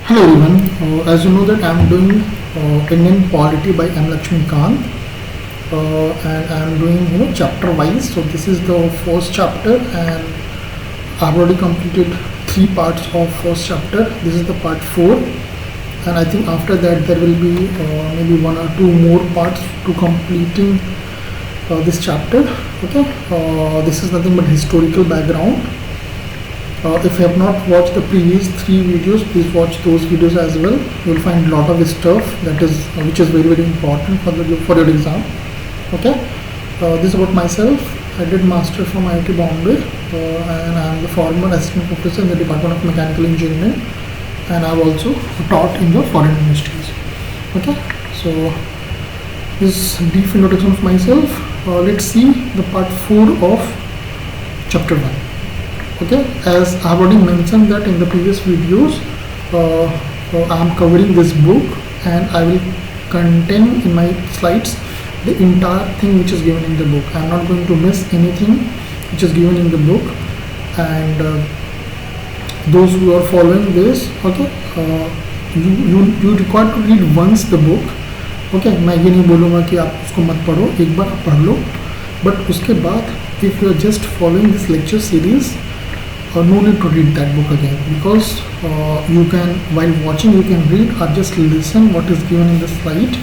Hello everyone. As you know that I am doing Indian Polity by M. Lakshmikant, and I am doing chapter wise. So this is the first chapter, and I've already completed three parts of first chapter. This is the part four, and I think after that there will be maybe one or two more parts to completing this chapter. Okay, this is nothing but historical background. If you have not watched the previous three videos, please watch those videos as well. You will find a lot of stuff that is which is very important for your exam. Okay, this is about myself. I did master from IIT Bombay, and I am the former assistant professor in the Department of Mechanical Engineering, and I have also taught in the foreign ministries. Okay, so this brief introduction of myself. Let's see the part 4 of chapter 1. Okay, as I have already mentioned that in the previous videos, I am covering this book, and I will contain in my slides the entire thing which is given in the book. I am not going to miss anything which is given in the book, and those who are following this, okay, you require to read once the book. Okay, मैं ये नहीं बोलूँगा कि आप उसको मत पढ़ो, एक बार आप पढ़ लो, बट उसके बाद if you are just following this lecture series, no need to read that book again, because you can, while watching, you can read or just listen what is given in the slide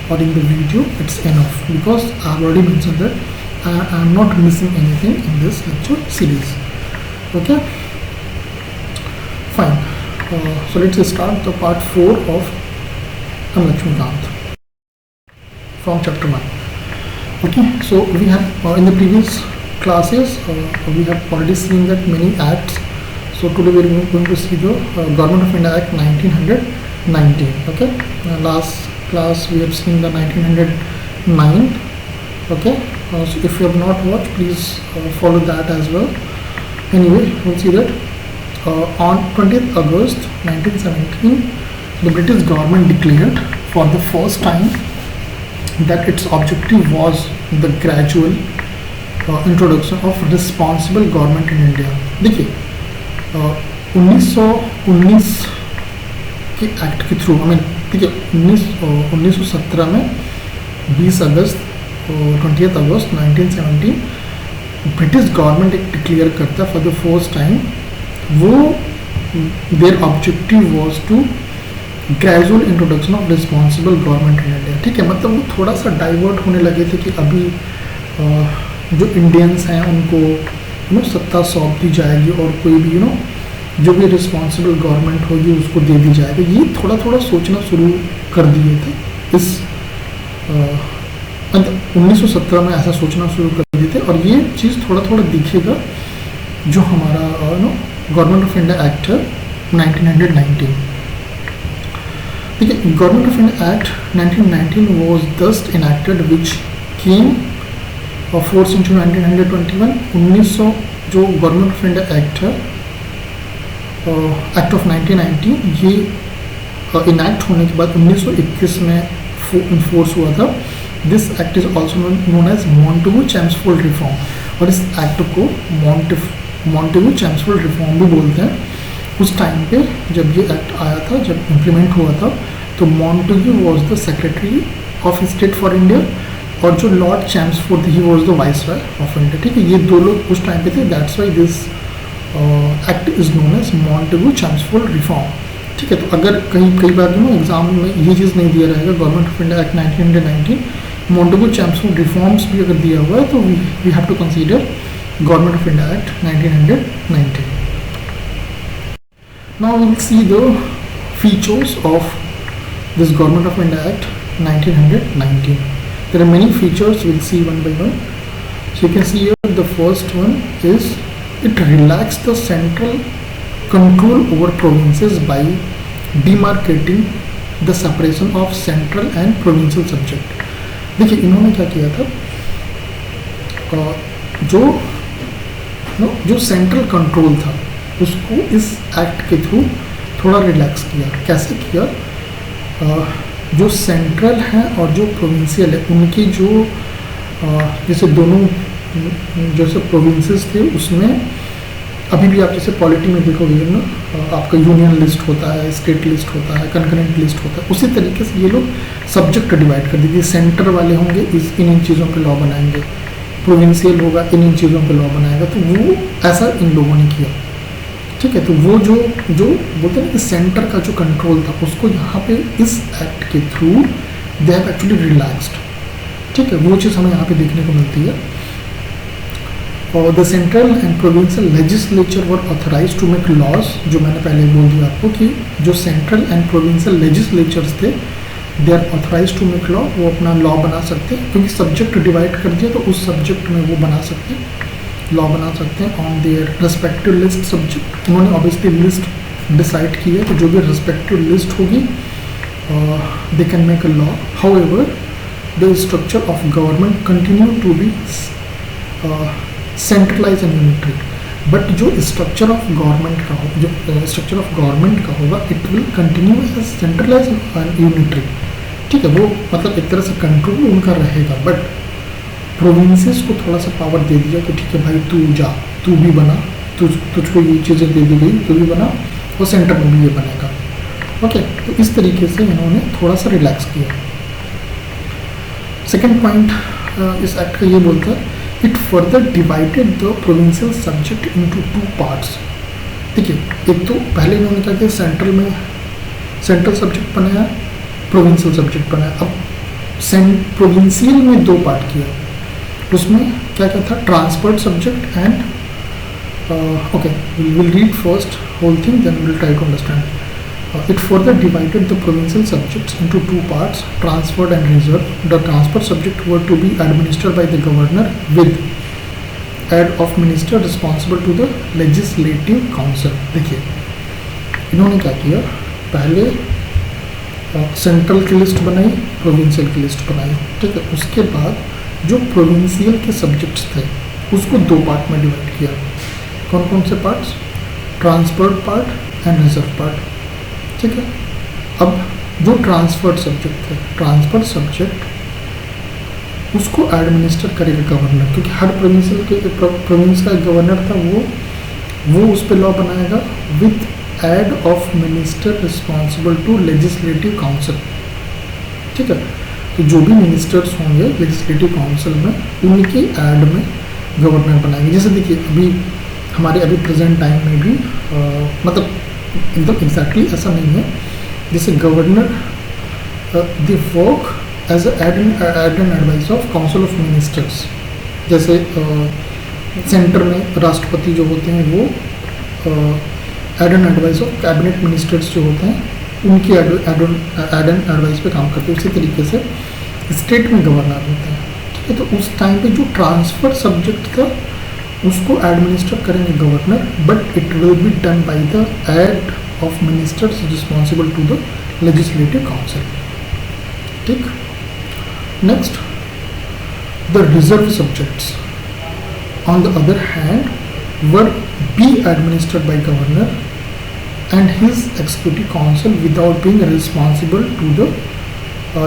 or in the video. It's enough, because I have already mentioned that I am not missing anything in this lecture series. Okay, fine. So let's start the part 4 of M. Lakshmikant from chapter 1. Okay, so we have in the previous classes we have already seen that many acts. So today we are going to see the Government of India Act 1919. Okay, last class we have seen the 1909. Okay, so if you have not watched, please follow that as well. Anyway, we'll see that on 20th August 1917 the British government declared for the first time that its objective was the gradual introduction of responsible government in India. देखिए 1919 के act के through, I mean ठीक है, 1917 में 20 अगस्त 20 अगस्त 1917 British government एक declare करता फॉर द फर्स्ट टाइम. वो there objective was to gradual introduction of responsible government in India. ठीक है, मतलब वो थोड़ा सा डाइवर्ट होने लगे थे कि अभी जो इंडियंस हैं उनको सत्ता सौंप दी जाएगी, और कोई भी जो भी रिस्पॉन्सिबल गवर्नमेंट होगी उसको दे दी जाएगी. ये थोड़ा थोड़ा सोचना शुरू कर दिए थे इस 1917 में, ऐसा सोचना शुरू कर दिए थे. और ये चीज़ थोड़ा थोड़ा दिखेगा जो हमारा गवर्नमेंट ऑफ इंडिया एक्ट है 1919. ठीक है, government of India act 1919 was just enacted which came और 4 इंटू 1921. 1900 जो गवर्नमेंट ऑफ इंडिया एक्ट है, एक्ट ऑफ 1990, ये इनैक्ट होने के बाद 1921 में इन्फोर्स हुआ था. This act is also known as Montagu Chelmsford reform, और इस एक्ट को मॉन्टेगू-चेम्सफोर्ड रिफॉर्म भी बोलते हैं. उस टाइम पे जब ये एक्ट आया था, जब इम्प्लीमेंट हुआ था, तो Montagu was the secretary of state for India, और जो Lord Chelmsford he was the viceroy of India. ठीक है, ये दो लोग उस टाइम पे थे. That's why this act is known as Montagu Chelmsford reform. ठीक है, तो अगर कई बार एग्जाम में ये चीज़ नहीं दिया रहेगा government of India act 1919, Montagu Chelmsford reforms भी अगर दिया हुआ है, तो we have to consider government of India act 1919. Now we will see the features of this government of India act 1919. There are many features, we'll see one by one. So you can see here the first one is it relaxed the central control over provinces by demarcating the separation of central and provincial subject. देखिए इन्होंने क्या किया था, जो central control था उसको इस act के थ्रू थोड़ा रिलैक्स किया. कैसे किया? जो सेंट्रल है और जो प्रोविंशियल है, उनकी जो जैसे दोनों जैसे प्रोविंसेस थे उसमें अभी भी आप जैसे पॉलिटी में देखोगे ना, आपका यूनियन लिस्ट होता है, स्टेट लिस्ट होता है, कंकरेंट लिस्ट होता है, उसी तरीके से ये लोग सब्जेक्ट डिवाइड कर दीजिए। सेंटर वाले होंगे इन चीज़ों पे लॉ बनाएंगे, प्रोविंशियल होगा इन चीज़ों पे लॉ बनाएगा। तो वो ऐसा इन लोगों ने किया, ठीक है। तो वो जो बोलते हैं कि सेंटर का जो कंट्रोल था उसको यहाँ पे इस एक्ट के through they have actually relaxed, ठीक है। वो चीज़ हमें यहाँ पे देखने को मिलती है। और the central and provincial legislature were authorize to make laws, जो मैंने पहले बोल दिया आपको कि जो सेंट्रल एंड प्रोविंशियल लेजिस्लेचर्स थे they are authorize to make law, वो अपना लॉ बना सकते हैं, क्योंकि सब्जेक्ट डिवाइड कर दिया तो उस सब्जेक्ट में वो बना सकते हैं, लॉ बना सकते हैं on their respective list subject. उन्होंने ऑब्वियसली लिस्ट डिसाइड की है, तो जो भी रेस्पेक्टिव लिस्ट होगी they can make a law. However the structure of government continue to be centralise and unitary, but जो स्ट्रक्चर ऑफ गवर्नमेंट का हो, जो स्ट्रक्चर ऑफ गवर्नमेंट का होगा, it will continue as centralise and unitary, ठीक है। वो मतलब एक तरह से कंट्रोल उनका रहेगा, बट प्रोविंसेस को थोड़ा सा पावर दे दिया कि ठीक है भाई तू जा, तू भी बना, तुझको ये चीज़ें दे दी गई, तू भी बना, और सेंटर में भी ये बनेगा, ओके। तो इस तरीके से इन्होंने थोड़ा सा रिलैक्स किया। सेकेंड पॉइंट इस एक्ट का ये बोलता है, it further divided the provincial subject into 2 parts. देखिए, एक तो पहले इन्होंने क्या किया, सेंट्रल सब्जेक्ट बनाया, प्रोविंशियल सब्जेक्ट बनाया। अब प्रोविंशियल में 2 पार्ट किया, उसमें क्या क्या था, transferred subject and okay, will read first whole thing then will try to understand. It further divided the provincial subjects into 2 parts, transferred and reserved. The transferred subjects were to be administered by the governor with aid of minister responsible to the legislative council. देखिए, इन्होंने क्या किया, पहले central की list बनाई, provincial की list बनाई, ठीक है। उसके बाद जो प्रोविंशियल के सब्जेक्ट्स थे उसको 2 पार्ट में डिवाइड किया। कौन कौन से parts, transferred part and reserve part, ठीक है। अब जो ट्रांसफर्ड सब्जेक्ट थे, ट्रांसफर्ड सब्जेक्ट उसको एडमिनिस्टर करेगा गवर्नर, क्योंकि हर प्रोविंस का गवर्नर था, वो उस पर लॉ बनाएगा with aid of minister responsible to legislative council, ठीक है। तो जो भी मिनिस्टर्स होंगे लेजिस्लेटिव काउंसिल में, उनकी एड में गवर्नर बनाएंगे। जैसे देखिए, अभी हमारे अभी प्रेजेंट टाइम में भी मतलब एकदम एग्जैक्टली ऐसा नहीं है, जैसे governor they work as aid and advice of council of ministers. जैसे सेंटर में राष्ट्रपति जो होते हैं वो aid and advice of cabinet ministers जो होते हैं उनकी एड एंड एडवाइस पे काम करते हैं। उसी तरीके से स्टेट में गवर्नर होते हैं, ठीक है। तो उस टाइम पे जो ट्रांसफर सब्जेक्ट था उसको एडमिनिस्टर करेंगे governor, but it will be done by the aid of ministers responsible to the legislative council, ठीक। Next, the reserve subjects on the other hand were be administered by governor and his executive council without being responsible to the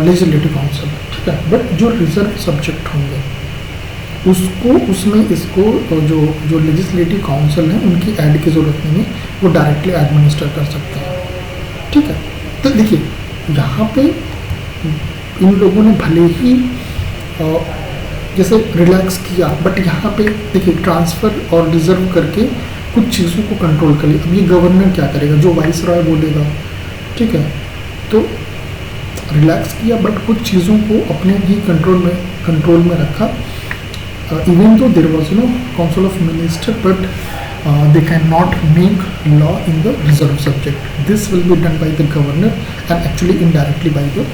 legislative council, ठीक है। But जो reserve subject होंगे उसको उसमें इसको जो legislative council है उनकी ऐड की ज़रूरत नहीं है, वो डायरेक्टली एडमिनिस्टर कर सकते हैं, ठीक है। तो देखिए, यहाँ पे इन लोगों ने भले ही जैसे रिलैक्स किया, बट यहाँ पे देखिए ट्रांसफ़र और रिजर्व करके कुछ चीज़ों को कंट्रोल कर लिया। अब ये गवर्नर क्या करेगा, जो वाइस रॉय बोलेगा, ठीक है। तो रिलैक्स किया, बट कुछ चीज़ों को अपने ही कंट्रोल में रखा। Even though there was council of minister, but they cannot make law in the reserve subject. This will be done by the governor and actually indirectly by the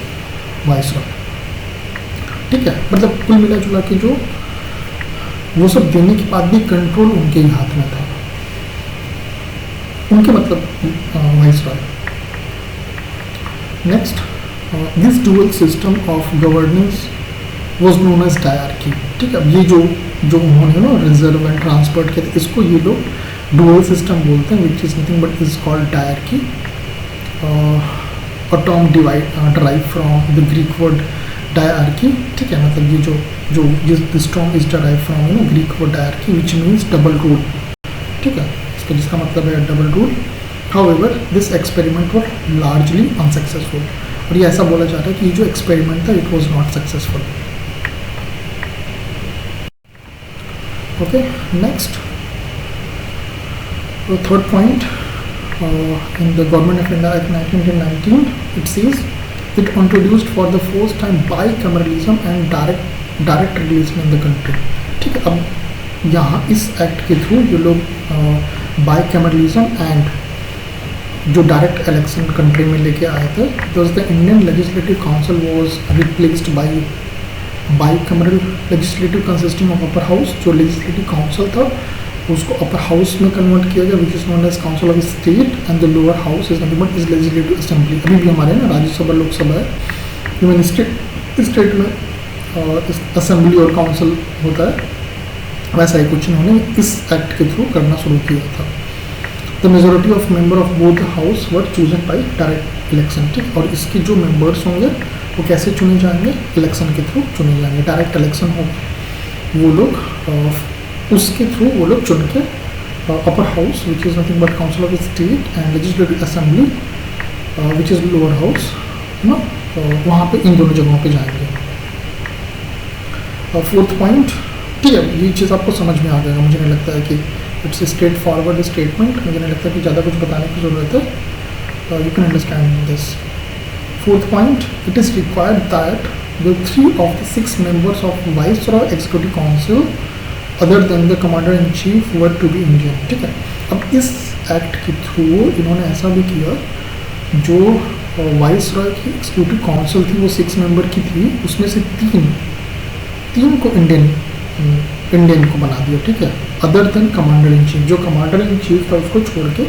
viceroy, ठीक है। मतलब कुल मिला जुला के जो वो सब देने के बाद भी कंट्रोल उनके ही हाथ में था, उनके मतलब viceroy. Next, this dual system of governance was known as dyarchy, ठीक है। अब ये जो उन्होंने ना रिजर्व एंड ट्रांसफर्ड किया, इसको ये लोग डुअल सिस्टम बोलते हैं, विच is nothing but is called dyarchy. A term derive from the Greek word dyarchy, ठीक है। मतलब ये this term is derive from Greek word dyarchy which means double rule, ठीक है। तो जिसका मतलब है double rule. However this experiment were largely unsuccessful, और ये ऐसा बोला जा रहा है कि जो एक्सपेरिमेंट था it was not successful. Okay, next third point, in the Government of India Act 1919, it says it introduced for the first time bicameralism and direct relation in the country। ठीक है, अब यहाँ इस एक्ट के through ये लोग bicameralism and जो direct election country में लेके आए थे। The Indian legislative council was replaced by bicameral legislative consisting of upper house. जो लेजिस्लेटिव काउंसिल था उसको अपर हाउस में कन्वर्ट किया गया, which is known as council of state, and the lower house is nothing but is legislative assembly. अभी भी हमारे ना राज्यसभा लोकसभा है, इवन स्टेट में असेंबली और काउंसिल होता है, वैसा ही कुछ इन्होंने इस एक्ट के थ्रू करना शुरू किया था। The majority of member of both house were chosen by direct election. ठीक, और इसके जो मेंबर्स होंगे वो कैसे चुने जाएंगे? इलेक्शन के थ्रू चुने जाएंगे। डायरेक्ट इलेक्शन होगा, वो लोग उसके थ्रू वो लोग चुन के upper house which is nothing but council of state and legislative assembly which is lower house ना, वहाँ पे इन दोनों जगहों पे जाएंगे। फोर्थ पॉइंट, ठीक है, ये चीज़ आपको समझ में आ जाएगा, मुझे नहीं लगता है कि it's a straight forward statement, मुझे नहीं लगता कि ज़्यादा कुछ बताने की ज़रूरत है, you can understand this. Fourth point, it is required that the 3 of the 6 members of Viceroy Executive Council other than the commander in chief were to be Indian. ठीक है, अब इस एक्ट के थ्रू इन्होंने ऐसा भी किया, जो वाइस रॉय की एग्जीक्यूटिव काउंसिल थी वो 6 मेंबर की थी, उसमें से तीन को इंडियन को बना दिया। ठीक है, other than commander in chief, जो कमांडर इन चीफ था उसको छोड़ के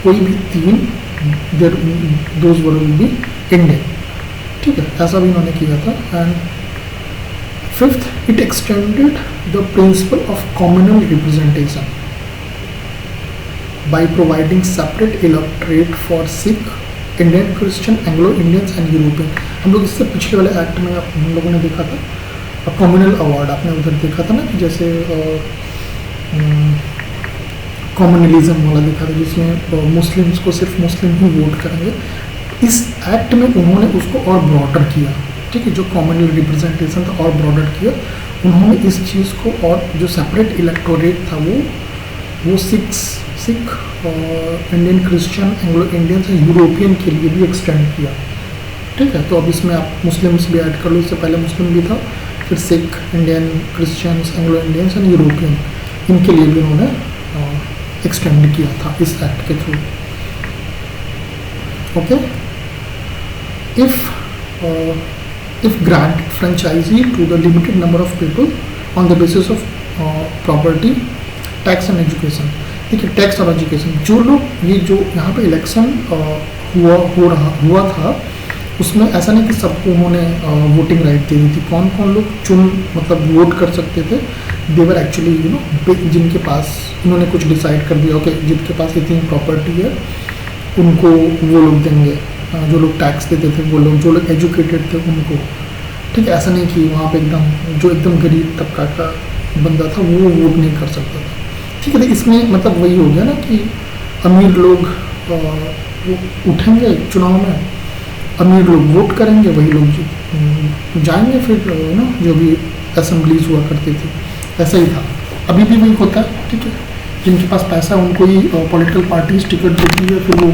कोई भी 3 those were will be Indian. ठीक है, ऐसा भी इन्होंने किया था। And fifth, it extended the principle of communal representation by providing separate electorate for Sikh, Indian Christian, Anglo-Indians and European। हम लोग इससे पिछले वाले एक्ट में हम लोगों ने देखा था कम्युनल अवार्ड, आपने उधर देखा था ना कि जैसे कम्युनलिज्म वाला देखा था, जिसमें मुस्लिम्स को सिर्फ मुस्लिम ही वोट करेंगे। इस एक्ट में उन्होंने उसको और ब्रॉडर किया। ठीक है, जो कॉमनल रिप्रेजेंटेशन था और ब्रॉडर किया उन्होंने इस चीज़ को, और जो सेपरेट इलेक्टोरेट था वो सिख और Indian Christian, Anglo Indians and European के लिए भी एक्सटेंड किया। ठीक है, तो अब इसमें आप मुस्लिम्स भी ऐड कर लो, इससे पहले मुस्लिम भी था, फिर Sikh, Indian Christians, Anglo Indians and European, इनके लिए भी उन्होंने एक्सटेंड किया था इस एक्ट के through. Okay, if granted franchisee to the limited number of people on the basis of property, tax and education। देखिए, टैक्स और एजुकेशन, जो लोग ये जो यहाँ पे इलेक्शन हुआ था उसमें ऐसा नहीं कि सबको उन्होंने वोटिंग राइट दे दी थी। कौन कौन लोग मतलब वोट कर सकते थे? दे वर एक्चुअली जिनके पास उन्होंने कुछ डिसाइड कर दिया, ओके जिनके पास इतनी प्रॉपर्टी है उनको वो लोग देंगे, जो लोग टैक्स देते थे वो लोग, जो लोग एजुकेटेड थे उनको। ठीक है, ऐसा नहीं कि वहाँ पे जो एकदम गरीब तबका का बंदा था वो वोट नहीं कर सकता था। ठीक है, तो इसमें मतलब वही हो गया ना कि अमीर लोग वो उठेंगे चुनाव में, अमीर लोग वोट करेंगे, वही लोग जाएंगे फिर ना, जो भी असेंबलीज हुआ करती थी ऐसा ही था, अभी भी वही होता है। ठीक है, जिनके पास पैसा उनको ही पॉलिटिकल पार्टीज टिकट देती है, फिर वो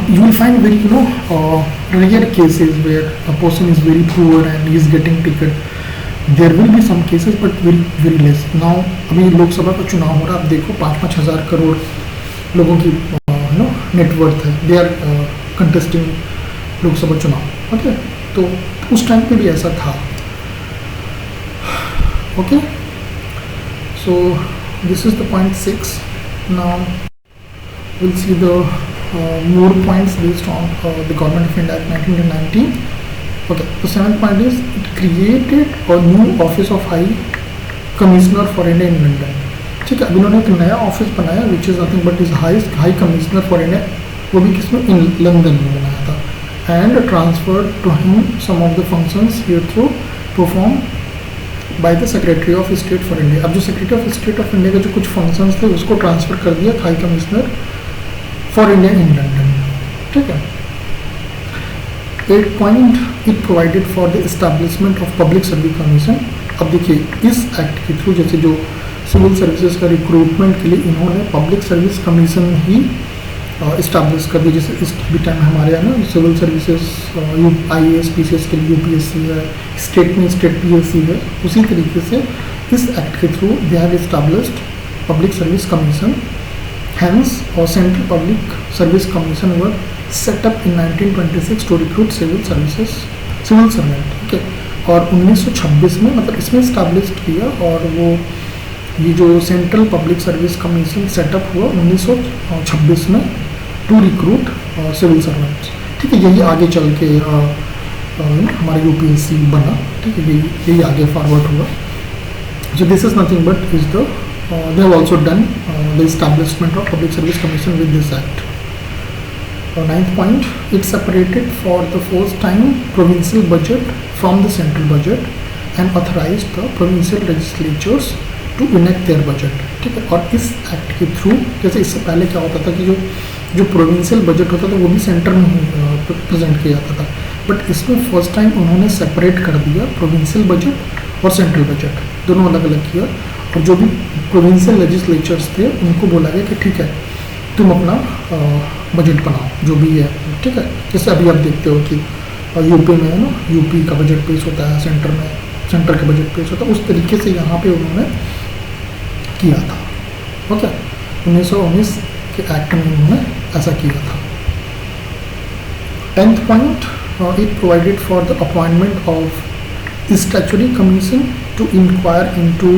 you will find very rare cases where a person is very poor and he is getting ticket. There will be some cases but very less. Now अभी लोकसभा का चुनाव हो रहा है, आप देखो 5-5 हज़ार करोड़ लोगों की नेटवर्थ है, दे आर कंटेस्टिंग लोकसभा चुनाव। ओके, तो उस टाइम पे भी ऐसा था। Okay, so this is the point 6। Now will see the more points based on the Government of India Act 1919। Okay, the 7th point is it created a new office of High Commissioner for India in London। ठीक है, अब इन्होंने एक नया office बनाया which is nothing but is high commissioner for India, वो भी किसमें? इन लंदन में बनाया था। And transferred to him some of the functions हियर थ्रू perform by the secretary of state for India. अब जो secretary of state of India के जो कुछ फंक्शंस थे उसको ट्रांसफ़र कर दिया high commissioner for India in London, ठीक है। 8 point it provided for the establishment of public service commission. अब देखिए इस एक्ट के थ्रू जैसे जो सिविल सर्विसेज का रिक्रूटमेंट के लिए इन्होंने पब्लिक सर्विस कमीशन ही इस्टेब्लिश कर दी। जैसे इस भी टाइम हमारे यहाँ ना सिविल सर्विसेज IAS PCS के लिए UPSC है, स्टेट में स्टेट PSC है, उसी तरीके से इस एक्ट के through they have established public service commission. Hence और central public service commission were set up in 1926 to recruit civil servant, ठीक है। और 1926 में मतलब इसमें इस्टेब्लिश किया, और वो ये जो central public service commission setup हुआ 1926 में टू रिक्रूट सिविल सर्वेंट्स, ठीक है। यही आगे चल के हमारा UPSC बना, ठीक है। यही आगे फॉरवर्ड हुआ। So this is nothing but is the they have also done the establishment of public service commission with this act. 9th point, it separated for the first time provincial budget from the central budget and authorized the provincial legislatures to enact their budget, ठीक है। और इस act के through जैसे इससे पहले क्या होता था कि जो प्रोविंशियल बजट होता था वो भी सेंटर में ही प्रेजेंट किया जाता था, बट इसमें फर्स्ट टाइम उन्होंने सेपरेट कर दिया प्रोविंशियल बजट और सेंट्रल बजट, दोनों अलग अलग किया। और जो भी प्रोविंशियल लेजिस्लेचर्स थे उनको बोला गया कि ठीक है तुम अपना बजट बनाओ जो भी है, ठीक है। जैसे अभी आप देखते हो कि यूपी में है ना, यूपी का बजट पेश होता है, सेंटर का बजट पेश होता है, उस तरीके से यहाँ पे उन्होंने किया था, ओके। 1919 के एक्ट में उन्होंने ऐसा किया था। 10th point, it provided for the appointment of statutory commission to inquire into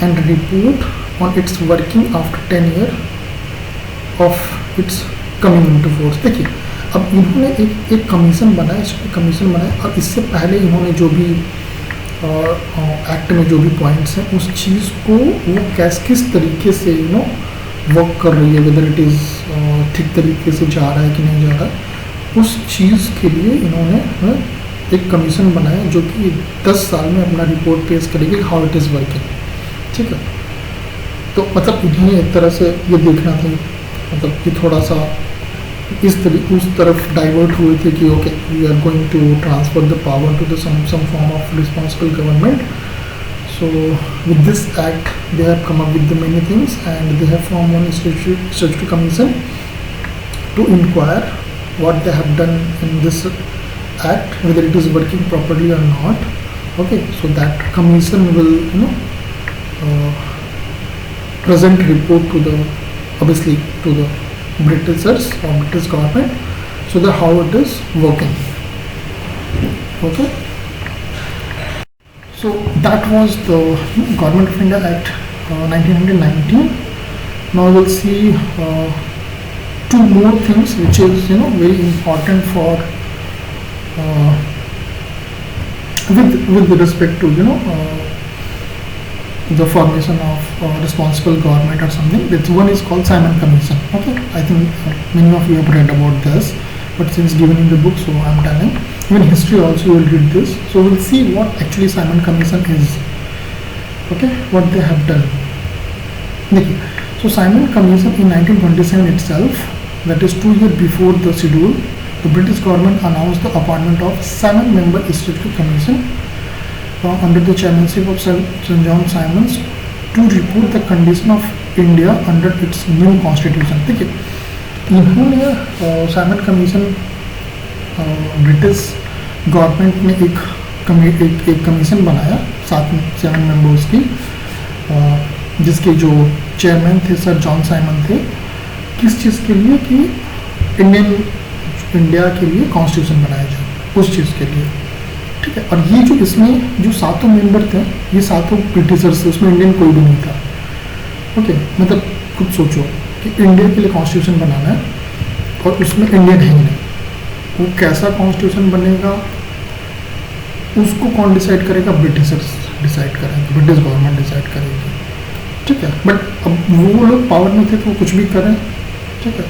and report on its working after 10 year of its coming into force. देखिए अब इन्होंने एक कमीशन बनाया, और इससे पहले इन्होंने जो भी एक्ट में जो भी पॉइंट्स हैं उस चीज़ को वो किस तरीके से वर्क कर रही है, वेदर इट इज़ ठीक तरीके से जा रहा है कि नहीं जा रहा है, उस चीज़ के लिए इन्होंने एक कमीशन बनाया जो कि 10 साल में अपना रिपोर्ट पेश करेगी हाउ इट इज़ वर्किंग, ठीक है। तो मतलब इन्हें एक तरह से ये देखना था, मतलब कि थोड़ा सा उस तरफ डाइवर्ट हुए थे कि okay we are going to transfer the power to the some form of responsible government. So with this act they have come up with the many things and they have form one statutory commission to inquire what they have done in this act, whether it is working properly or not, okay. So that commission will present report to the obviously to the Britishers or British government, so that how it is working, okay. So that was the Government of India Act 1919. Now we'll see two more things which is very important for with respect to the formation of responsible government or something. This one is called Simon Commission, okay. I think many of you have read about this, but since given in the book, so I'm telling. Even history also you will read this, so we'll see what actually Simon Commission is, okay, what they have done. So Simon Commission in 1927 itself, that is 2 years before the schedule, the British government announced the appointment of 7-member statutory commission under the chairmanship of Sir John Simons to report the condition of India under its new constitution. ठीक है, इन्होंने Simon commission British government ने एक commission बनाया 7 members की, जिसके जो chairman थे सर जॉन साइमन थे। किस चीज़ के लिए कि इंडिया के लिए कॉन्स्टिट्यूशन बनाया जाए, उस चीज़ के लिए, ठीक है। और ये जो इसमें जो 7 मेंबर थे ये 7 ब्रिटिशर्स थे, उसमें इंडियन कोई भी नहीं था, ओके। मतलब खुद सोचो कि इंडिया के लिए कॉन्स्टिट्यूशन बनाना है और उसमें इंडियन है ही नहीं, वो कैसा कॉन्स्टिट्यूशन बनेगा उसको कौन डिसाइड करेगा? ब्रिटिशर्स डिसाइड करेंगे, ब्रिटिश गवर्नमेंट डिसाइड करेगी, ठीक है। बट अब वो लोग पावर में थे तो वो कुछ भी करें, ठीक है।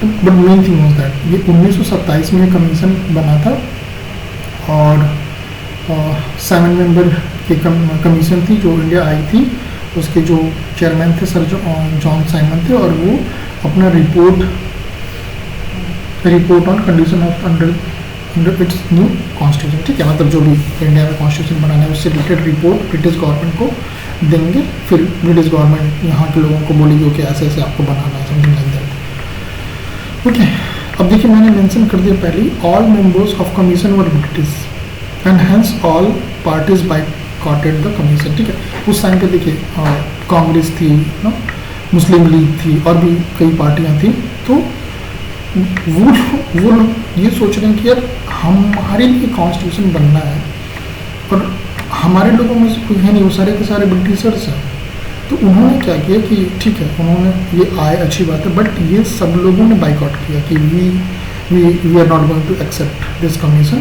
But main thing was that ये 1927 में कमीशन बना था और 7 मेंबर की कमीशन थी जो इंडिया आई थी, उसके जो चेयरमैन थे सर जॉन साइमन थे, और वो अपना report on condition of under its new constitution, ठीक है, मतलब जो भी इंडिया में कॉन्स्टिट्यूशन बनाना है उससे रिलेटेड रिपोर्ट ब्रिटिश गवर्नमेंट को देंगे, फिर ब्रिटिश गवर्नमेंट यहाँ के लोगों को बोलेगी कि ऐसे ऐसे आपको बनाना है, समथिंग लाइक दैट। ओके, अब देखिए मैंने मेंशन कर दिया पहले, all members of commission were British and hence all parties बायकॉटेड the commission, ठीक है। उस टाइम पे देखिए कांग्रेस थी ना, मुस्लिम लीग थी, और भी कई पार्टियां थी, तो वो लोग ये सोच रहे हैं कि यार हमारे लिए कॉन्स्टिट्यूशन बनना है, और हमारे लोगों में से कोई है नहीं, वो सारे के सारे ब्रिटिशर्स हैं। तो उन्होंने क्या किया कि ठीक है, उन्होंने ये आए, अच्छी बात है, बट ये सब लोगों ने बाइकआउट किया कि we are not going to accept this commission,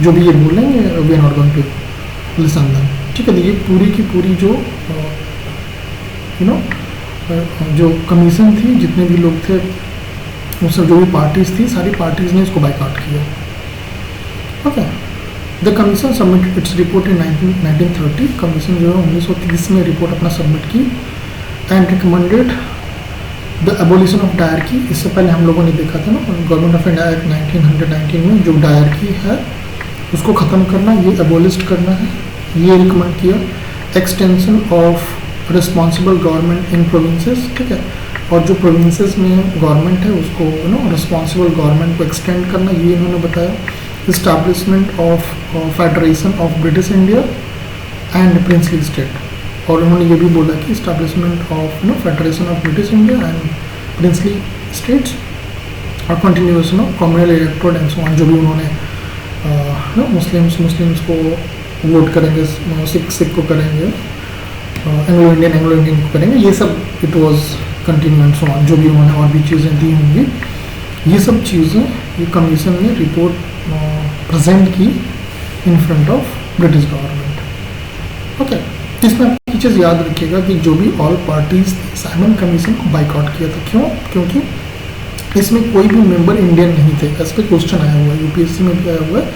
जो भी ये बोलेंगे we are not going to listen them, ठीक है। तो ये पूरी की पूरी जो जो कमीशन थी, जितने भी लोग थे, वो सब जो भी पार्टीज थी, सारी पार्टीज ने इसको बाइकआउट किया। Okay, the commission submitted its report in 1930, commission जो है 1930 में रिपोर्ट अपना सबमिट की, and recommended the abolition of dyarchy. इससे पहले हम लोगों ने देखा था ना, गवर्नमेंट ऑफ इंडिया एक्ट 1919 में जो डायरकी है उसको ख़त्म करना, ये एबोलिस्ट करना है, ये रिकमेंड किया। Extension of responsible government in provinces, ठीक है, और जो प्रोविंसेस में गवर्नमेंट है उसको रिस्पॉन्सिबल गवर्नमेंट को एक्सटेंड करना, ये इन्होंने बताया। Establishment of federation of British India and princely state, और उन्होंने ये भी बोला कि establishment of federation of British India and princely states, और continuation of communal electoral and so on, जो भी उन्होंने मुस्लिम्स को वोट करेंगे, सिख को करेंगे, एंग्लो इंडियन को करेंगे, ये सब it was continue and so on, जो भी उन्होंने और भी चीज़ें दी होंगी, ये सब चीज़ें ये कमीशन ने रिपोर्ट प्रेजेंट की in front of British government. Okay, इसमें आपकी चीज़ याद रखिएगा कि जो भी ऑल पार्टीज साइमन कमीशन को बाइकआउट किया था, क्यों? क्योंकि इसमें कोई भी मेंबर इंडियन नहीं थे। इस पर क्वेश्चन आया हुआ है, यूपीएससी में भी आया हुआ है,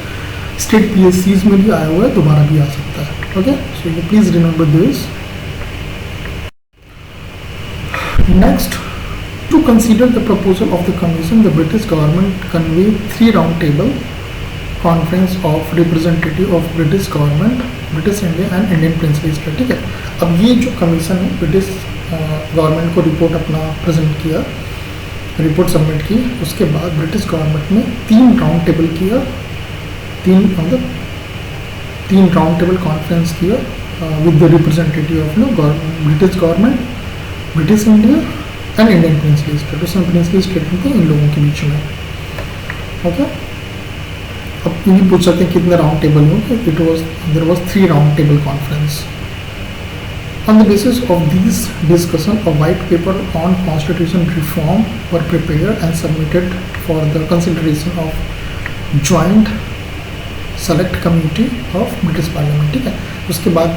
स्टेट पीएससीज में भी आया हुआ है, दोबारा भी आ सकता है। Okay, so you please remember this. Next, to consider the proposal of the commission, the British government convened 3 round table conference of representative of British government, British India and Indian Princely State, ठीक है। अब ये जो commission है British government को report अपना present किया, report submit की, उसके बाद ब्रिटिश गवर्नमेंट ने 3 राउंड टेबल किया, 3 राउंड टेबल कॉन्फ्रेंस किया with the representative of British government, British India and Indian princely state. उसमें प्रिंसली स्टेट में थे इन लोगों के बीच में। ओके, अब ये पूछ सकते हैं कितने राउंड टेबल हुए? There was 3 round table conference. On the basis of these discussion, a white paper on constitution reform were prepared and submitted for the consideration of joint select committee of British Parliament, ठीक है। उसके बाद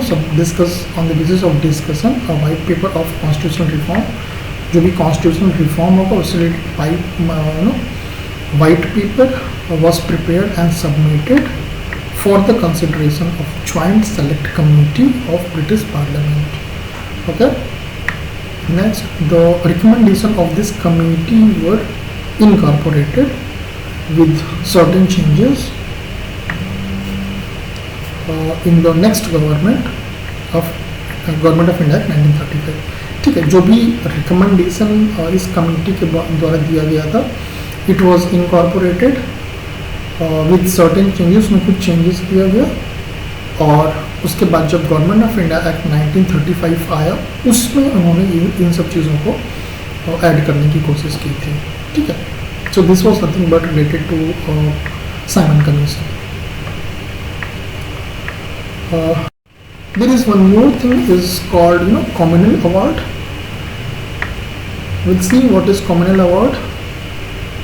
सब discuss on the basis of discussion a white paper of constitutional reform, जो भी constitutional reform होगा उससे related white paper was prepared and submitted for the consideration of joint select committee of British Parliament. Okay, next, the recommendation of this committee were incorporated with certain changes in the next government of India 1935, ठीक है। जो भी recommendation इस committee के द्वारा दिया गया था, it was incorporated with certain changes, में कुछ चेंजेस किया गया, और उसके बाद जब गवर्नमेंट ऑफ इंडिया एक्ट 1935 आया, उसमें उन्होंने इन सब चीज़ों को ऐड करने की कोशिश की थी, ठीक है। So this was nothing but related to Simon commission. There is one more thing is called communal award. We'll see what is communal award.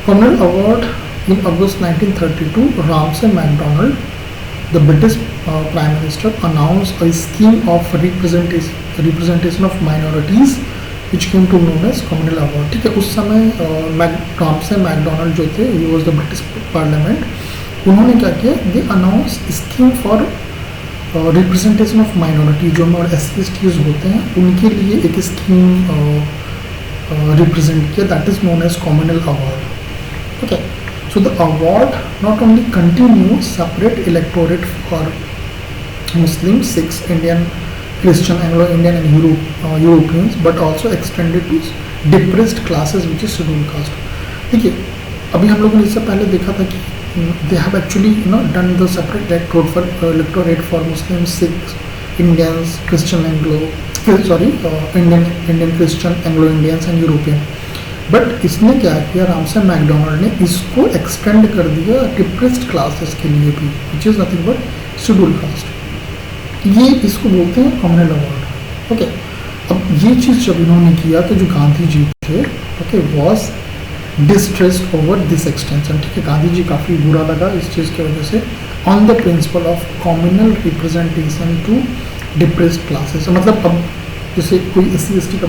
Communal award, in August 1932, Ramsay MacDonald, the British Prime Minister, announced a scheme of representation of minorities, which came to known as communal award, ठीक है। उस समय Ramsay McDonald जो थे, he was the British Parliament, उन्होंने क्या किया, they announced scheme for representation of minority, जो हमारे SC/STs होते हैं उनके लिए एक स्कीम रिप्रेजेंट किया, that is known as communal award. Okay, so the award not only continue separate electorate for Muslim, Sikhs, Indian, Christian, Anglo-Indian and Europeans, but also extended to depressed classes which is scheduled caste। देखिए, अभी हम लोगों ने इससे पहले देखा था कि they have actually done the separate electorate for Muslims, Sikhs, Indians, Christian, Indian Christian, Anglo-Indians and European। But इसने क्या किया, रामसे मैकडोनाल्ड ने इसको एक्सटेंड कर दिया डिप्रेस्ड क्लासेस के लिए भी, विच is nothing but schedule caste. ये इसको बोलते हैं कॉमनल अवार्ड। ओके, अब ये चीज़ जब इन्होंने किया तो जो गांधी जी थे, okay, was distressed over this extension. ठीक है, गांधी जी काफ़ी बुरा लगा इस चीज़ की वजह से, on the principle of communal representation to depressed classes. मतलब अब जैसे कोई SC/ST का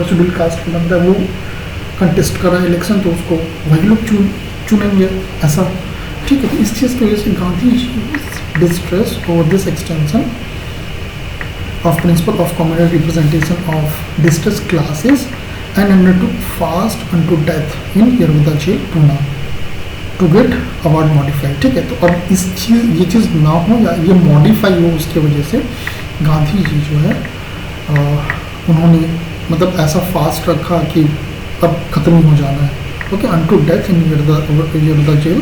शेड्यूल कास्ट का बंदा वो कंटेस्ट कर रहा है इलेक्शन, तो उसको वही लोग चुनेंगे ऐसा। ठीक है, तो इस चीज़ की वजह से Gandhi ji distress over this extension of principle of communal representation of distress classes and undertook fast unto death in Yerwada jail, Poona, to get award modified. ठीक है, तो अब ये चीज़ ना हो या ये मॉडिफाई हो, उसकी वजह से गांधी जी जो है उन्होंने मतलब ऐसा फास्ट रखा कि अब ख़त्म ही हो जाना है। Okay, unto death in Yerwada jail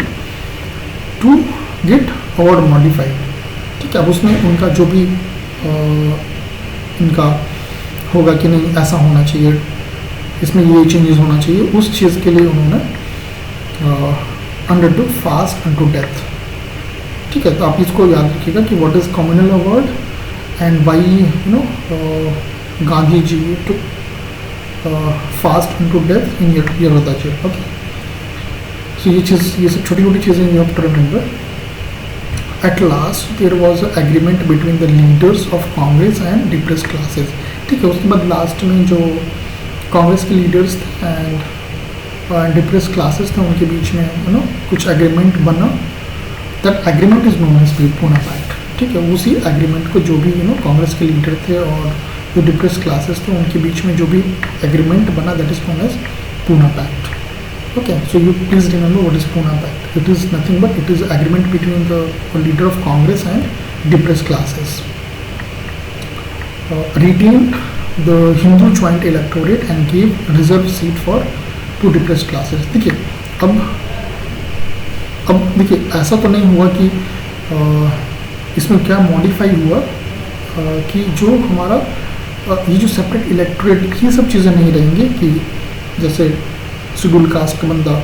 to get award modified. ठीक है, अब उसमें उनका जो भी इनका होगा कि नहीं ऐसा होना चाहिए, इसमें ये चेंजेस होना चाहिए, उस चीज़ के लिए उन्होंने undertook fast unto death. ठीक है, तो आप इसको याद रखिएगा कि what is communal award and why Gandhi ji to fast unto death in Yerwada jail. Okay, so ये सब छोटी छोटी चीज़ें you have to remember. At last there was an agreement between the leaders of Congress and depressed classes। ठीक है, उसके बाद last में जो कांग्रेस के लीडर्स थे एंड डिप्रेस्ड क्लासेस थे उनके बीच में कुछ एग्रीमेंट बना। That agreement is known as Poona pact. ठीक है, उसी एग्रीमेंट को जो भी कांग्रेस के लीडर थे और जो डिप्रेस्ड क्लासेस थे उनके बीच में जो भी एग्रीमेंट बना, that is known as Poona pact. Okay, so you please remember what is Pune Pact. It is nothing but it is agreement between the leader of Congress and depressed classes. Retained the Hindu joint electorate and gave reserve seat for two depressed classes। देखिए, अब देखिए ऐसा तो नहीं हुआ कि इसमें क्या मॉडिफाई हुआ कि जो हमारा ये जो सेपरेट इलेक्टोरेट ये सब चीज़ें नहीं रहेंगी कि जैसे शेड्यूल कास्ट का बंदा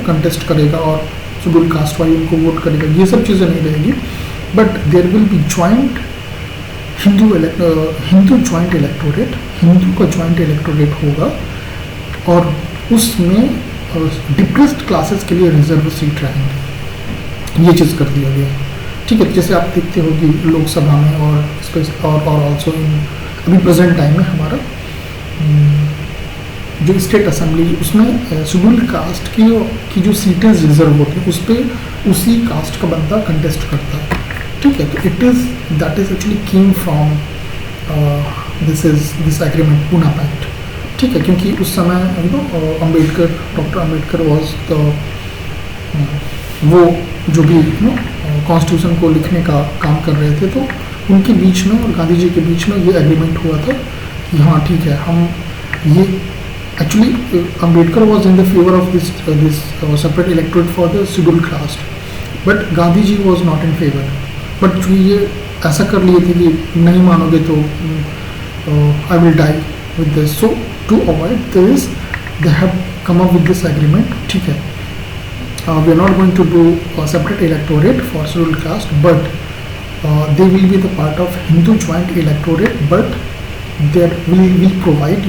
कंटेस्ट करेगा और शेड्यूल कास्ट वाली उनको वोट करेगा, ये सब चीज़ें नहीं रहेंगी। But there will be joint Hindu joint electorate, Hindu का जॉइंट इलेक्टोरेट होगा और उसमें डिप्रेस्ड क्लासेस के लिए रिजर्व सीट रहेंगे। ये चीज़ कर दिया गया। ठीक है, जैसे आप देखते हो कि लोकसभा में और ऑल्सो इन अभी प्रेजेंट टाइम में हमारा जो स्टेट असेंबली उसमें शेड्यूल कास्ट की जो सीटें रिजर्व होती हैं उस पर उसी कास्ट का बंदा कंटेस्ट करता है। ठीक है, तो that is actually came from this agreement Poona pact. ठीक है, क्योंकि उस समय डॉक्टर अम्बेडकर वॉज द वो जो भी कॉन्स्टिट्यूशन को लिखने का काम कर रहे थे, तो उनके बीच में और गांधी जी के बीच में ये एग्रीमेंट हुआ था कि हाँ ठीक है, हम ये actually Ambedkar was in the favour of this separate electorate for the scheduled caste, but Gandhi ji was not in favour. But जो ये ऐसा कर लिए थे कि नहीं मानोगे तो I will die with this, so to avoid this they have come up with this agreement. ठीक है, we are not going to do separate electorate for scheduled caste, but they will be the part of Hindu joint electorate, but there will provide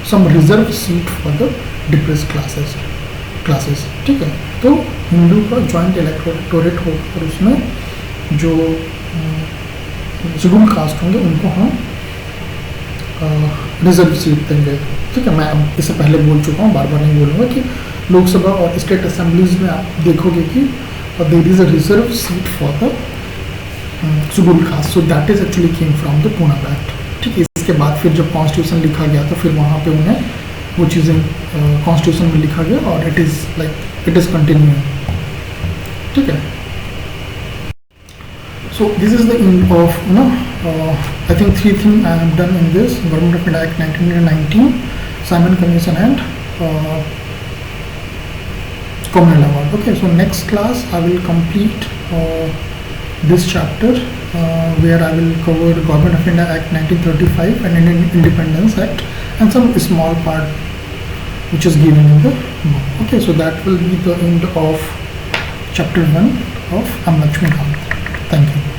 some reserve seat for the depressed classes। ठीक है, तो हिंदू का joint electorate हो और उसमें जो schedule caste होंगे उनको हम रिजर्व सीट देंगे। ठीक है, मैं अब इससे पहले बोल चुका हूँ, बार बार नहीं बोलूँगा कि लोकसभा और स्टेट असेंबलीज में आप देखोगे कि there is a reserve seat for the सुगुल खास, so that is actually came from the Poona act. ठीक है, इसके बाद फिर जब कॉन्स्टिट्यूशन लिखा गया तो फिर वहाँ पे उन्हें वो चीज़ें कॉन्स्टिट्यूशन में लिखा गया और इट इज़ कंटिन्यूइंग। ठीक है, so this is the end of I think 3 things I have done in this Government of India Act 1919, Simon Commission and communal award. Okay, so next class I will complete this chapter where I will cover Government of India Act 1935 and Indian Independence Act and some small part which is given in the book. Okay, so that will be the end of chapter 1 of M. Lakshmi Kant. Thank you.